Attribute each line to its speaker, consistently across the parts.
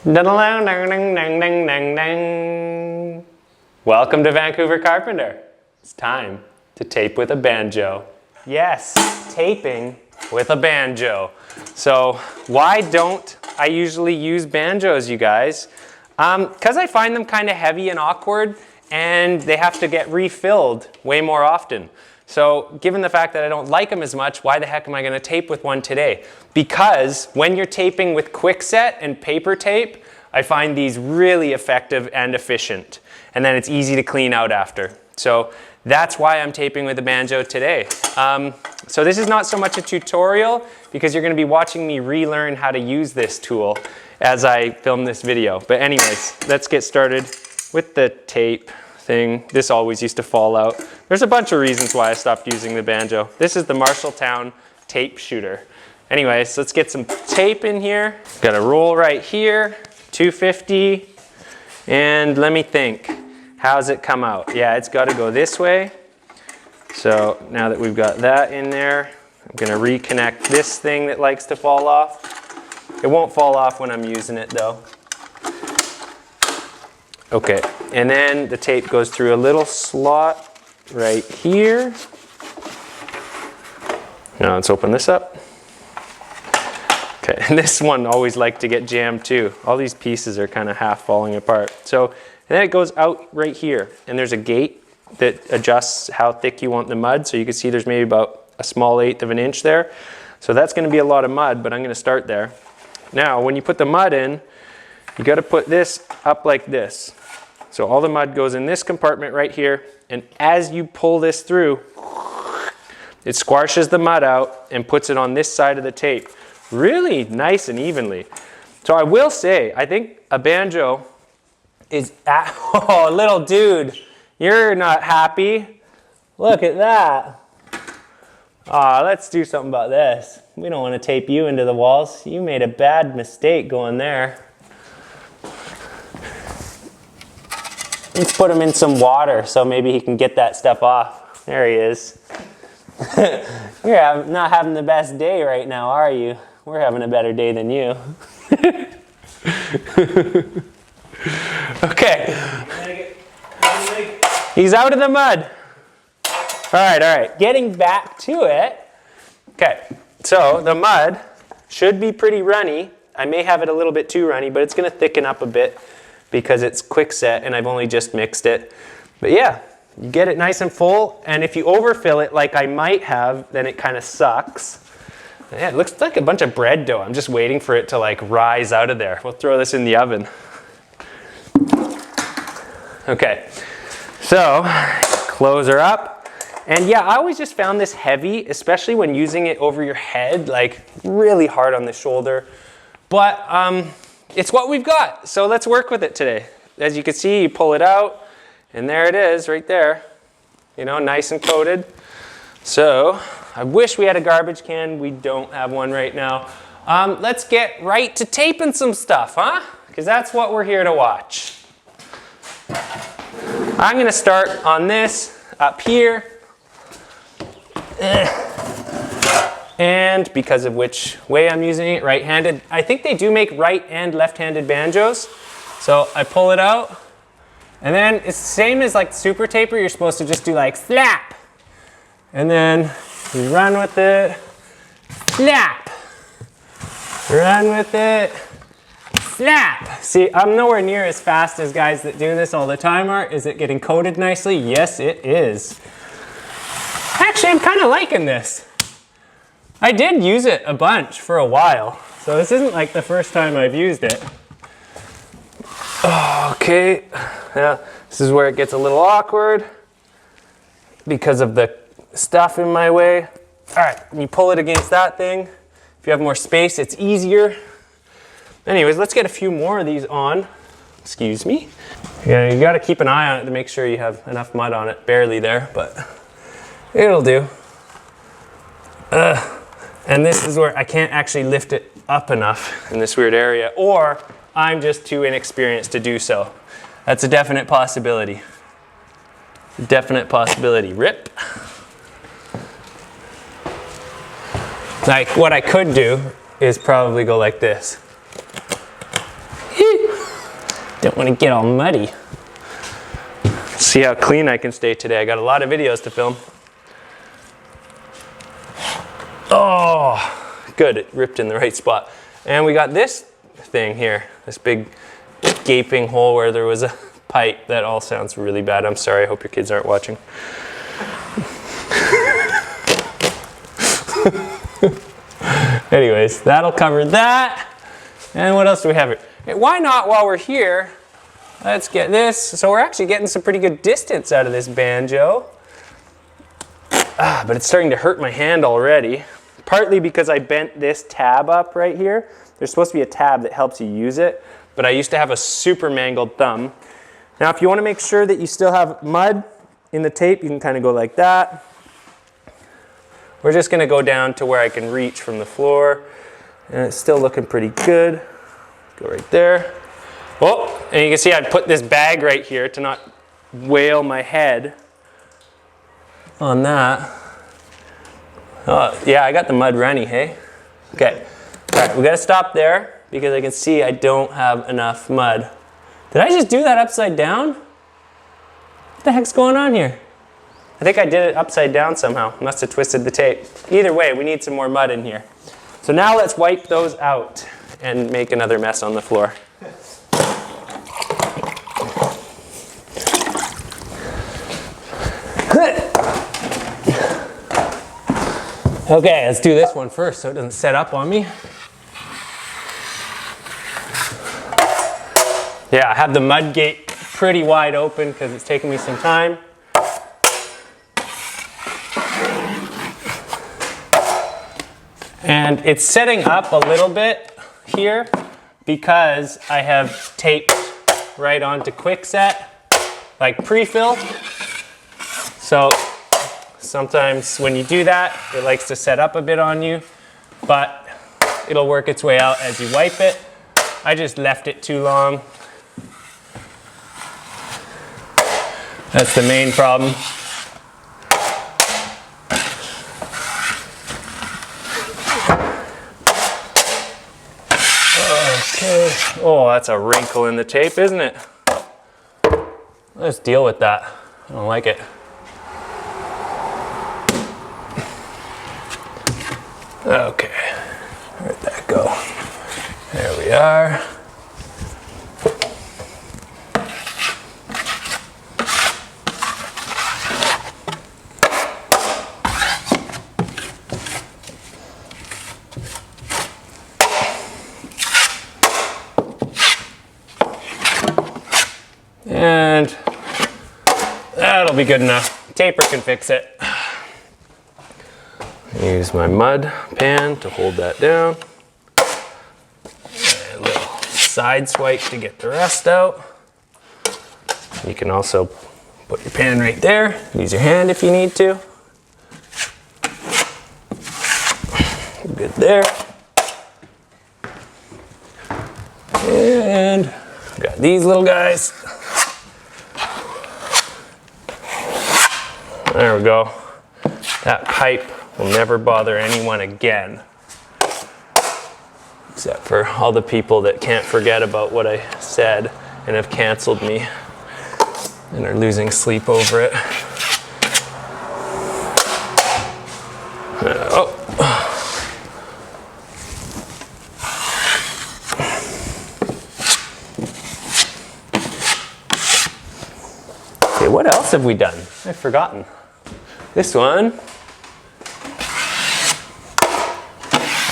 Speaker 1: Welcome to Vancouver Carpenter. It's time to tape with a banjo. Yes, taping with a banjo. So why don't I usually use banjos, you guys? Because I find them kind of heavy and awkward, and they have to get refilled way more often. So given the fact that I don't like them as much, why the heck am I going to tape with one today? Because when you're taping with quickset and paper tape, I find these really effective and efficient. And then it's easy to clean out after. So that's why I'm taping with a banjo today. So this is not so much a tutorial because you're going to be watching me relearn how to use this tool as I film this video. But anyways, let's get started with the tape thing. This always used to fall out. There's a bunch of reasons why I stopped using the banjo. This is the Marshalltown tape shooter. Anyways, let's get some tape in here. Got a roll right here, 250. And let me think, how's it come out? Yeah, it's got to go this way. So now that we've got that in there, I'm going to reconnect this thing that likes to fall off. It won't fall off when I'm using it though. Okay, and then the tape goes through a little slot right here. Now let's open this up. Okay, and this one always liked to get jammed too. All these pieces are kind of half falling apart. So, and then it goes out right here, and there's a gate that adjusts how thick you want the mud. So you can see there's maybe about a small 1/8 of an inch there. So that's going to be a lot of mud, but I'm going to start there. Now, when you put the mud in, you got to put this up like this. So all the mud goes in this compartment right here, and as you pull this through, it squashes the mud out and puts it on this side of the tape. Really nice and evenly. So I will say, I think a banjo is oh, little dude, you're not happy. Look at that. Ah, let's do something about this. We don't want to tape you into the walls. You made a bad mistake going there. Let's put him in some water so maybe he can get that stuff off. There he is. You're not having the best day right now, are you? We're having a better day than you. Okay. He's out of the mud. All right. Getting back to it. Okay, so the mud should be pretty runny. I may have it a little bit too runny, but it's going to thicken up a bit because it's quickset and I've only just mixed it. But yeah, you get it nice and full, and if you overfill it like I might have, then it kind of sucks. Yeah, it looks like a bunch of bread dough. I'm just waiting for it to like rise out of there. We'll throw this in the oven. Okay, so close her up. And yeah, I always just found this heavy, especially when using it over your head, like really hard on the shoulder. But it's what we've got, so let's work with it today. As you can see, you pull it out, and there it is right there. You know, nice and coated. So I wish we had a garbage can. We don't have one right now. Let's get right to taping some stuff, huh? Because that's what we're here to watch. I'm going to start on this up here. And because of which way I'm using it, right-handed. I think they do make right and left-handed banjos. So I pull it out, and then it's the same as like super taper. You're supposed to just do like slap. And then you run with it, slap. Run with it, slap. See, I'm nowhere near as fast as guys that do this all the time are. Is it getting coated nicely? Yes, it is. Actually, I'm kind of liking this. I did use it a bunch for a while, so this isn't like the first time I've used it. Okay, now this is where it gets a little awkward because of the stuff in my way. All right, you pull it against that thing. If you have more space, it's easier. Anyways, let's get a few more of these on. Excuse me. Yeah, you gotta keep an eye on it to make sure you have enough mud on it. Barely there, but it'll do. And this is where I can't actually lift it up enough in this weird area, or I'm just too inexperienced to do so. That's a definite possibility. Definite possibility. Rip. Like what I could do is probably go like this. Don't want to get all muddy. See how clean I can stay today. I got a lot of videos to film. Oh, good, it ripped in the right spot. And we got this thing here, this big gaping hole where there was a pipe. That all sounds really bad. I'm sorry, I hope your kids aren't watching. Anyways, that'll cover that. And what else do we have here? Hey, why not, while we're here, let's get this. So we're actually getting some pretty good distance out of this banjo. But it's starting to hurt my hand already. Partly because I bent this tab up right here. There's supposed to be a tab that helps you use it, but I used to have a super mangled thumb. Now if you want to make sure that you still have mud in the tape, you can kind of go like that. We're just going to go down to where I can reach from the floor, and it's still looking pretty good. Go right there. Oh, and you can see I put this bag right here to not wail my head on that. Oh, yeah, I got the mud runny, hey? Okay, all right, we gotta stop there because I can see I don't have enough mud. Did I just do that upside down? What the heck's going on here? I think I did it upside down somehow. Must have twisted the tape. Either way, we need some more mud in here. So now let's wipe those out and make another mess on the floor. Okay, let's do this one first so it doesn't set up on me. Yeah, I have the mud gate pretty wide open because it's taking me some time. And it's setting up a little bit here because I have taped right onto Quickset, like pre-fill. So sometimes when you do that, it likes to set up a bit on you, but it'll work its way out as you wipe it. I just left it too long. That's the main problem. Okay. Oh, that's a wrinkle in the tape, isn't it? Let's deal with that. I don't like it. Okay, where'd that go? There we are. And that'll be good enough. Taper can fix it. Use my mud pan to hold that down. And a little side swipe to get the rest out. You can also put your pan right there. Use your hand if you need to. Good there. And got these little guys. There we go. That pipe will never bother anyone again. Except for all the people that can't forget about what I said and have canceled me and are losing sleep over it. Oh. Okay, what else have we done? I've forgotten. This one.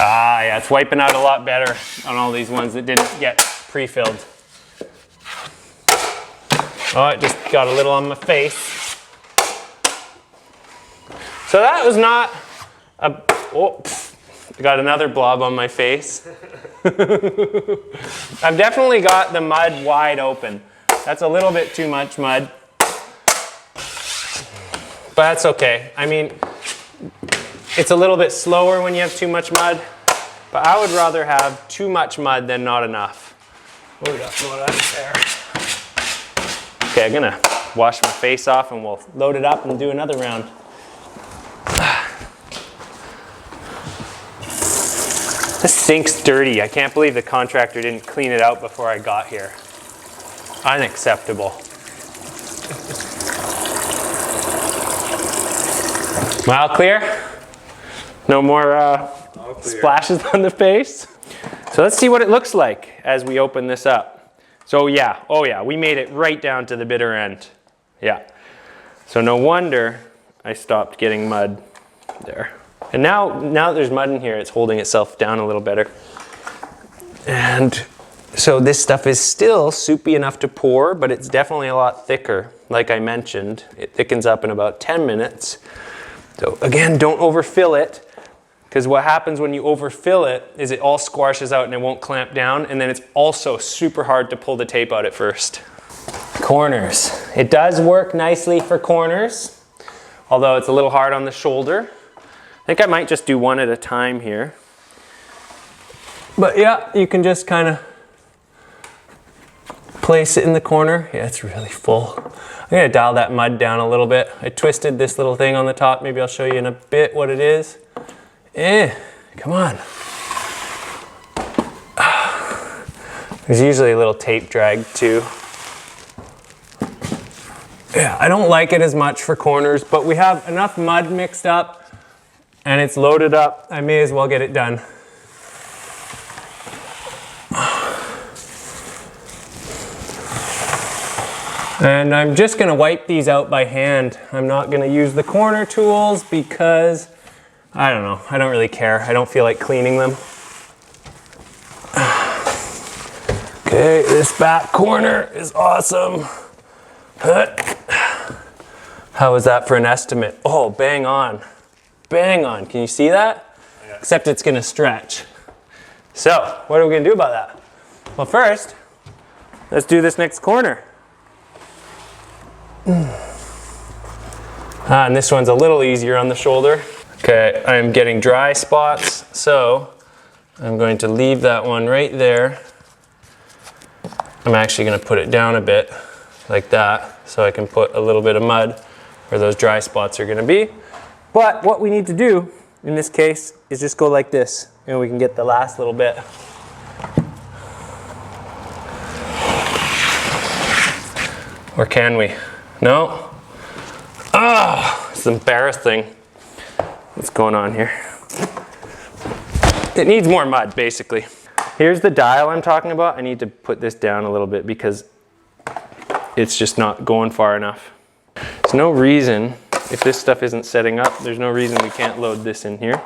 Speaker 1: Ah, yeah, it's wiping out a lot better on all these ones that didn't get pre-filled. Oh, it just got a little on my face. So that was not a, oh, I got another blob on my face. I've definitely got the mud wide open. That's a little bit too much mud. But that's okay. I mean, it's a little bit slower when you have too much mud, but I would rather have too much mud than not enough. What do we got going on there? Okay, I'm gonna wash my face off and we'll load it up and do another round. This sink's dirty. I can't believe the contractor didn't clean it out before I got here. Unacceptable. All clear? No more splashes on the face? So let's see what it looks like as we open this up. So yeah, oh yeah, we made it right down to the bitter end. Yeah. So no wonder I stopped getting mud there. And now that there's mud in here, it's holding itself down a little better. And so this stuff is still soupy enough to pour, but it's definitely a lot thicker. Like I mentioned, it thickens up in about 10 minutes. So again, don't overfill it, because what happens when you overfill it is it all squashes out and it won't clamp down, and then it's also super hard to pull the tape out at first. Corners. It does work nicely for corners, although it's a little hard on the shoulder. I think I might just do one at a time here. But yeah, you can just kind of place it in the corner. Yeah, it's really full. I'm gonna dial that mud down a little bit. I twisted this little thing on the top. Maybe I'll show you in a bit what it is. Come on. There's usually a little tape drag too. Yeah, I don't like it as much for corners, but we have enough mud mixed up and it's loaded up. I may as well get it done. And I'm just gonna wipe these out by hand. I'm not gonna use the corner tools because, I don't know, I don't really care. I don't feel like cleaning them. Okay, this back corner is awesome. How was that for an estimate? Oh, bang on. Bang on, can you see that? Yeah. Except it's gonna stretch. So, what are we gonna do about that? Well, first, let's do this next corner. And this one's a little easier on the shoulder. Okay, I'm getting dry spots, so I'm going to leave that one right there. I'm actually going to put it down a bit, like that, so I can put a little bit of mud where those dry spots are going to be. But what we need to do, in this case, is just go like this, and we can get the last little bit. Or can we? No? Oh, it's embarrassing. What's going on here? It needs more mud, basically. Here's the dial I'm talking about. I need to put this down a little bit because it's just not going far enough. There's no reason, if this stuff isn't setting up, there's no reason we can't load this in here.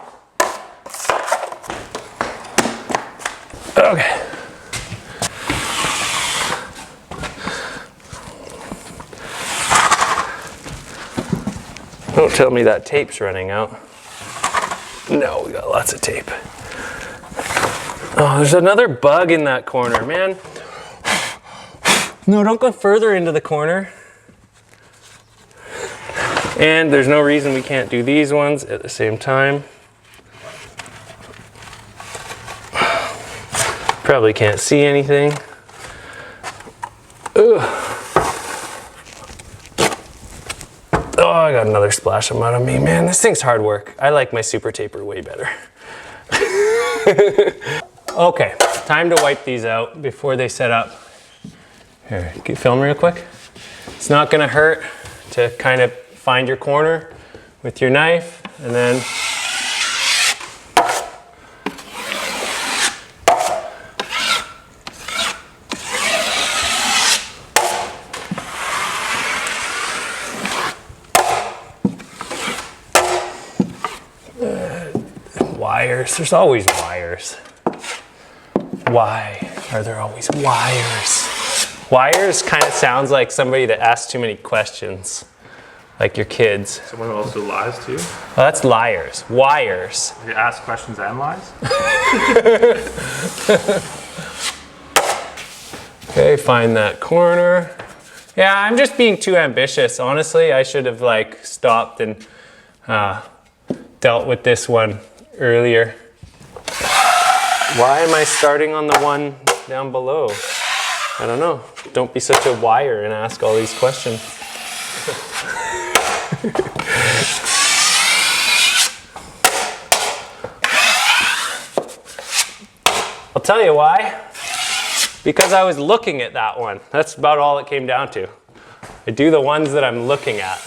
Speaker 1: Okay. Don't tell me that tape's running out. No, we got lots of tape. Oh, there's another bug in that corner, man. No, don't go further into the corner. And there's no reason we can't do these ones at the same time. Probably can't see anything. Ugh. Oh, I got another splash of mud on me. Man, this thing's hard work. I like my super taper way better. Okay, time to wipe these out before they set up. Here, can you film real quick? It's not gonna hurt to kind of find your corner with your knife and then wires. There's always wires. Why are there always wires? Wires kind of sounds like somebody that asks too many questions, like your kids.
Speaker 2: Someone who also lies to you?
Speaker 1: Well, that's liars. Wires.
Speaker 2: You ask questions and lies?
Speaker 1: Okay, find that corner. Yeah, I'm just being too ambitious. Honestly, I should have like stopped and dealt with this one earlier. Why am I starting on the one down below? I don't know. Don't be such a wire and ask all these questions. I'll tell you why. because I was looking at that one. That's about all it came down to. I do the ones that I'm looking at.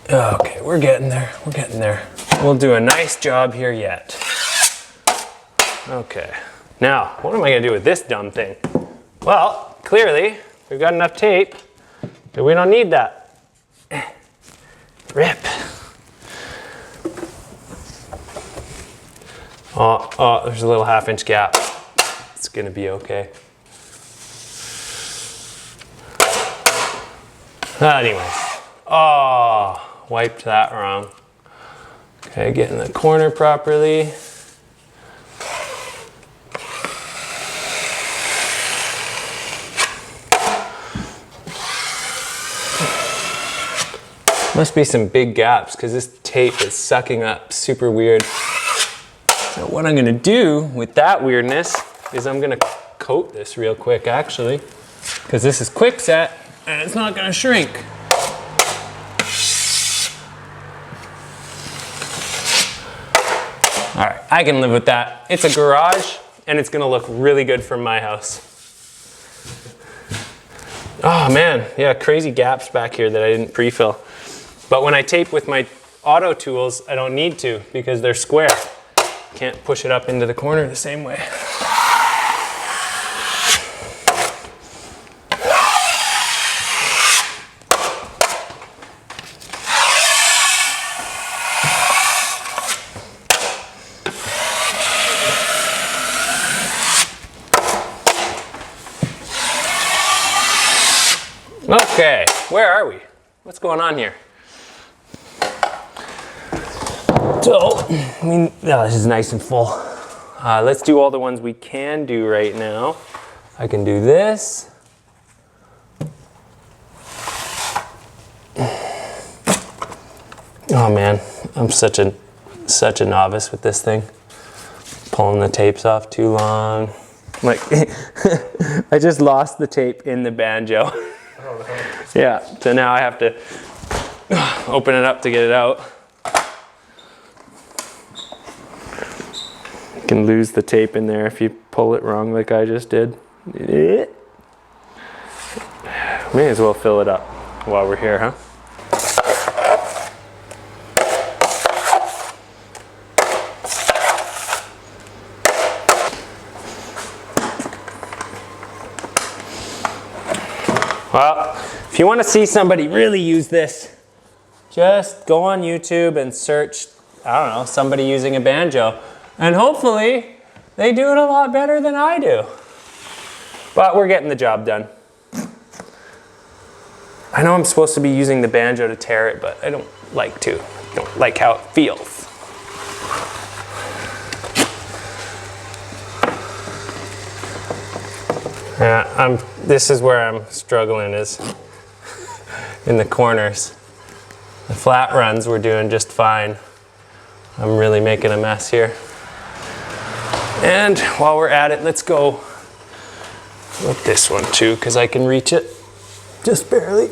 Speaker 1: Okay, we're getting there, we're getting there. We'll do a nice job here yet. Okay, now, what am I gonna do with this dumb thing? Well, clearly, we've got enough tape that we don't need that. Rip. Oh, there's a little 1/2 inch gap. It's gonna be okay. Anyways, oh, wiped that wrong. Okay, get in the corner properly. Must be some big gaps because this tape is sucking up super weird. So what I'm gonna do with that weirdness is I'm gonna coat this real quick actually, because this is quick set and it's not gonna shrink. All right, I can live with that. It's a garage and it's gonna look really good from my house. Oh man, yeah, crazy gaps back here that I didn't pre-fill. But when I tape with my auto tools, I don't need to because they're square. Can't push it up into the corner the same way. Okay, where are we? What's going on here? So, this is nice and full. Let's do all the ones we can do right now. I can do this. Oh man, I'm such a novice with this thing. Pulling the tapes off too long. Like, I just lost the tape in the banjo. Yeah, so now I have to open it up to get it out. You can lose the tape in there if you pull it wrong like I just did. May as well fill it up while we're here, huh? Well, if you want to see somebody really use this, just go on YouTube and search, I don't know, somebody using a banjo. And hopefully, they do it a lot better than I do. But we're getting the job done. I know I'm supposed to be using the banjo to tear it, but I don't like to. I don't like how it feels. Yeah, this is where I'm struggling, is in the corners. The flat runs we're doing just fine. I'm really making a mess here. And while we're at it, let's go with this one too, because I can reach it just barely.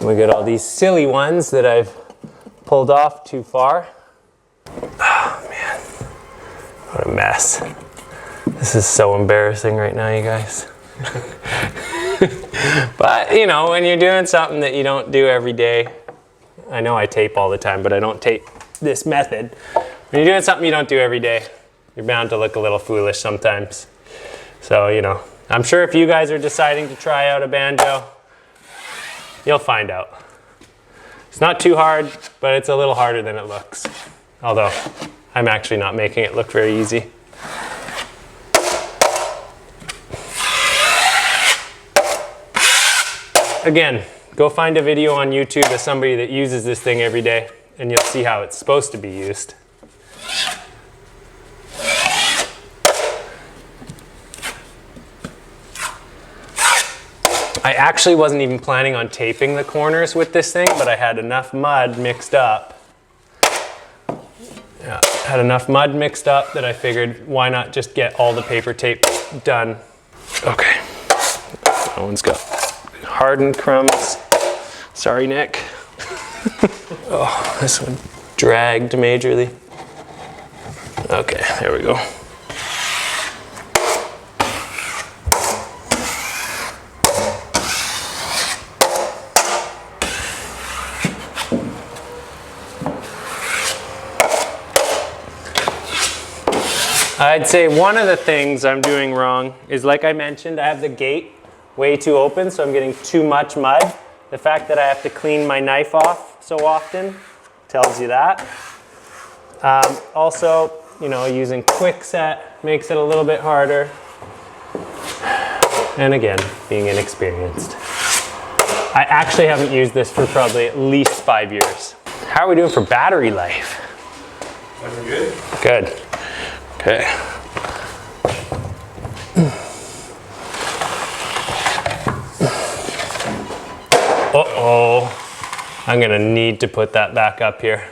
Speaker 1: We got all these silly ones that I've pulled off too far. Oh man, what a mess. This is so embarrassing right now, you guys. But you know, when you're doing something that you don't do every day, I know I tape all the time, but I don't tape this method. When you're doing something you don't do every day, you're bound to look a little foolish sometimes. So, you know, I'm sure if you guys are deciding to try out a banjo, you'll find out. It's not too hard, but it's a little harder than it looks. Although, I'm actually not making it look very easy. Again, go find a video on YouTube of somebody that uses this thing every day, and you'll see how it's supposed to be used. I actually wasn't even planning on taping the corners with this thing, but I had enough mud mixed up. Yeah, had enough mud mixed up that I figured why not just get all the paper tape done. Okay, that one's got hardened crumbs. Sorry, Nick. Oh, this one dragged majorly. Okay, there we go. I'd say one of the things I'm doing wrong is, like I mentioned, I have the gate way too open, so I'm getting too much mud. The fact that I have to clean my knife off so often tells you that. Also, you know, using Quickset makes it a little bit harder. And again, being inexperienced. I actually haven't used this for probably at least 5 years. How are we doing for battery life?
Speaker 2: Looking good.
Speaker 1: Good. Okay. Uh-oh. I'm gonna need to put that back up here.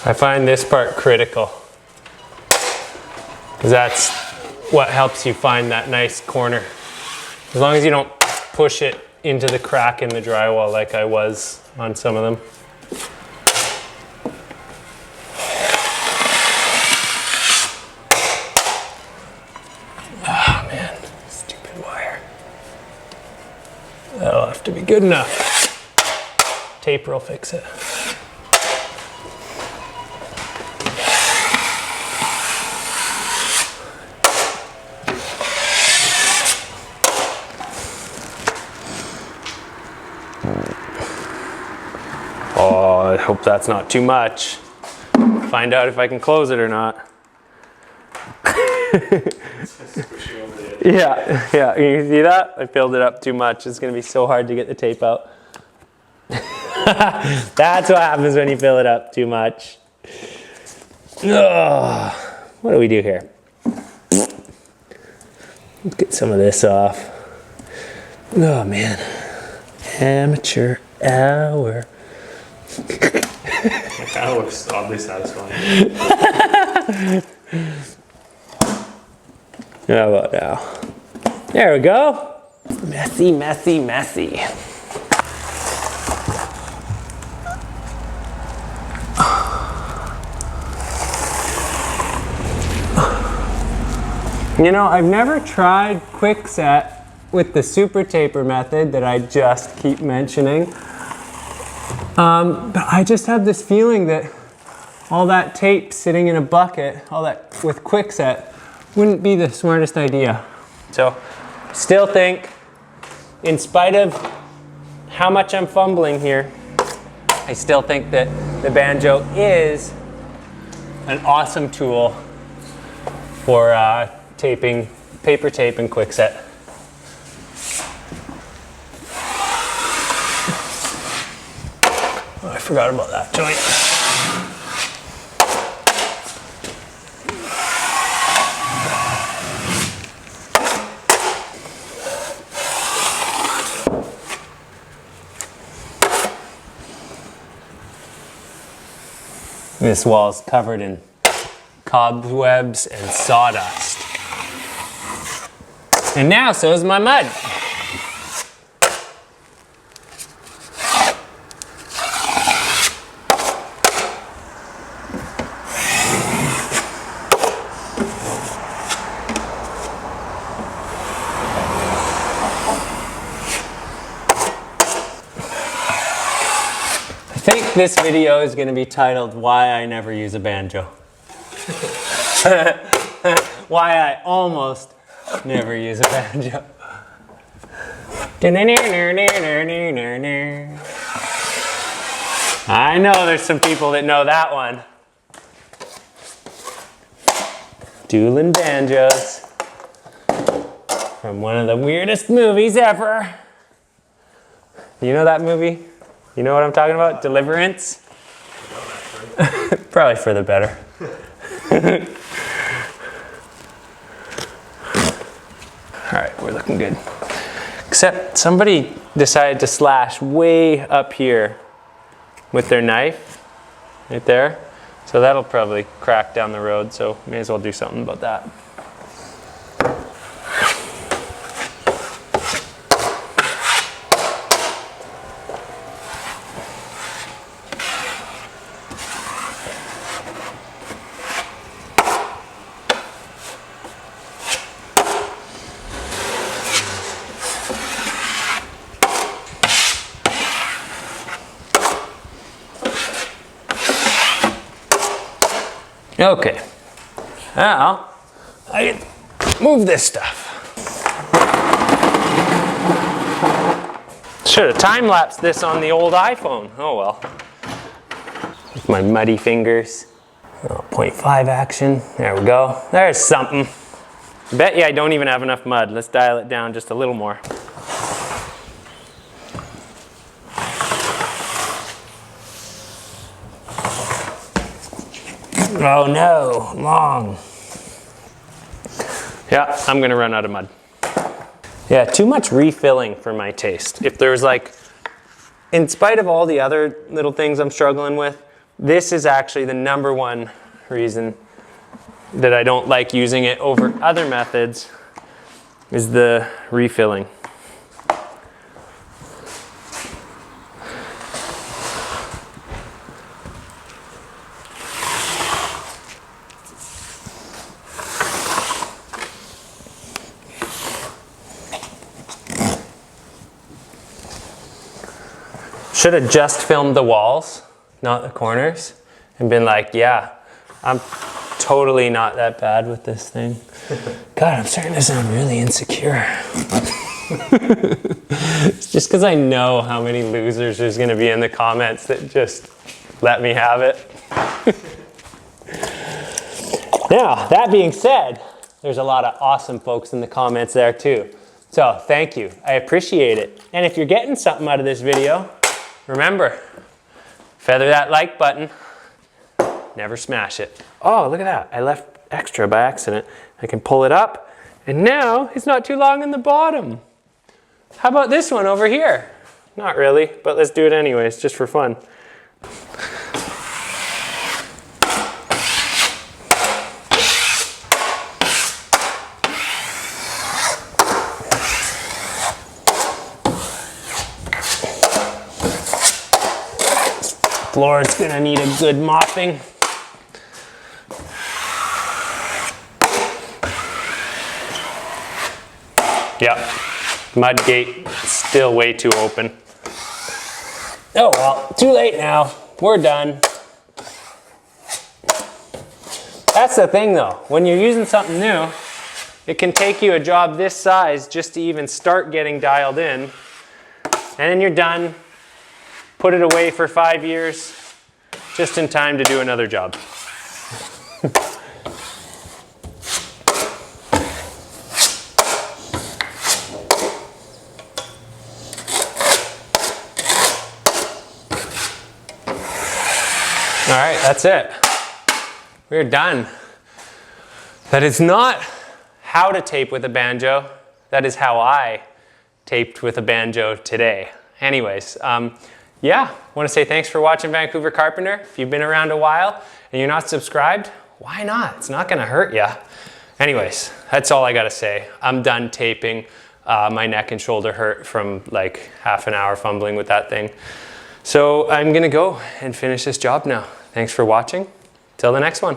Speaker 1: I find this part critical, because that's what helps you find that nice corner. As long as you don't push it into the crack in the drywall like I was on some of them. Oh man, stupid wire. That'll have to be good enough. Taper will fix it. Oh, I hope that's not too much. Find out if I can close it or not. Yeah, you can see that? I filled it up too much. It's gonna be so hard to get the tape out. That's what happens when you fill it up too much. Ugh. What do we do here? Let's get some of this off. Oh man, amateur hour.
Speaker 2: It kind of looks oddly satisfying.
Speaker 1: How about now? There we go. Messy, messy, messy. You know, I've never tried Quickset with the super taper method that I just keep mentioning. But I just have this feeling that all that tape sitting in a bucket, all that with Quickset, wouldn't be the smartest idea. So, still think, in spite of how much I'm fumbling here, I still think that the Banjo is an awesome tool for taping, paper tape and Quickset. Oh, I forgot about that joint. This wall is covered in cobwebs and sawdust. And now so is my mud. I think this video is going to be titled Why I Never Use a Banjo. Why I almost never use a banjo. I know there's some people that know that one. Dueling banjos. From one of the weirdest movies ever. You know that movie? You know what I'm talking about? Deliverance? Probably for the better. All right, we're looking good. Except somebody decided to slash way up here with their knife, right there. So that'll probably crack down the road, so may as well do something about that. Okay, now I can move this stuff. Should have time-lapsed this on the old iPhone. Oh well. With my muddy fingers. Oh, 0.5 action. There we go. There's something. Bet you I don't even have enough mud. Let's dial it down just a little more. Oh no, long. Yeah, I'm gonna run out of mud. Yeah, too much refilling for my taste. If there's like, in spite of all the other little things I'm struggling with, this is actually the #1 reason that I don't like using it over other methods is the refilling. Should have just filmed the walls, not the corners, and been like, yeah, I'm totally not that bad with this thing. God, I'm starting to sound really insecure. It's just because I know how many losers there's going to be in the comments that just let me have it. Now, that being said, there's a lot of awesome folks in the comments there too. So thank you, I appreciate it. And if you're getting something out of this video, remember, feather that like button, never smash it. Oh, look at that. I left extra by accident. I can pull it up, and now it's not too long in the bottom. How about this one over here? Not really, but let's do it anyways, just for fun. Floor is gonna need a good mopping. Yep, mudgate still way too open. Oh well, too late now. We're done. That's the thing though, when you're using something new, it can take you a job this size just to even start getting dialed in, and then you're done. Put it away for 5 years, just in time to do another job. All right, that's it. We're done. That is not how to tape with a banjo. That is how I taped with a banjo today. Anyways, yeah, I want to say thanks for watching Vancouver Carpenter. If you've been around a while and you're not subscribed, why not? It's not going to hurt you. Anyways, that's all I gotta say. I'm done taping. My neck and shoulder hurt from like half an hour fumbling with that thing. So I'm gonna go and finish this job now. Thanks for watching. Till the next one.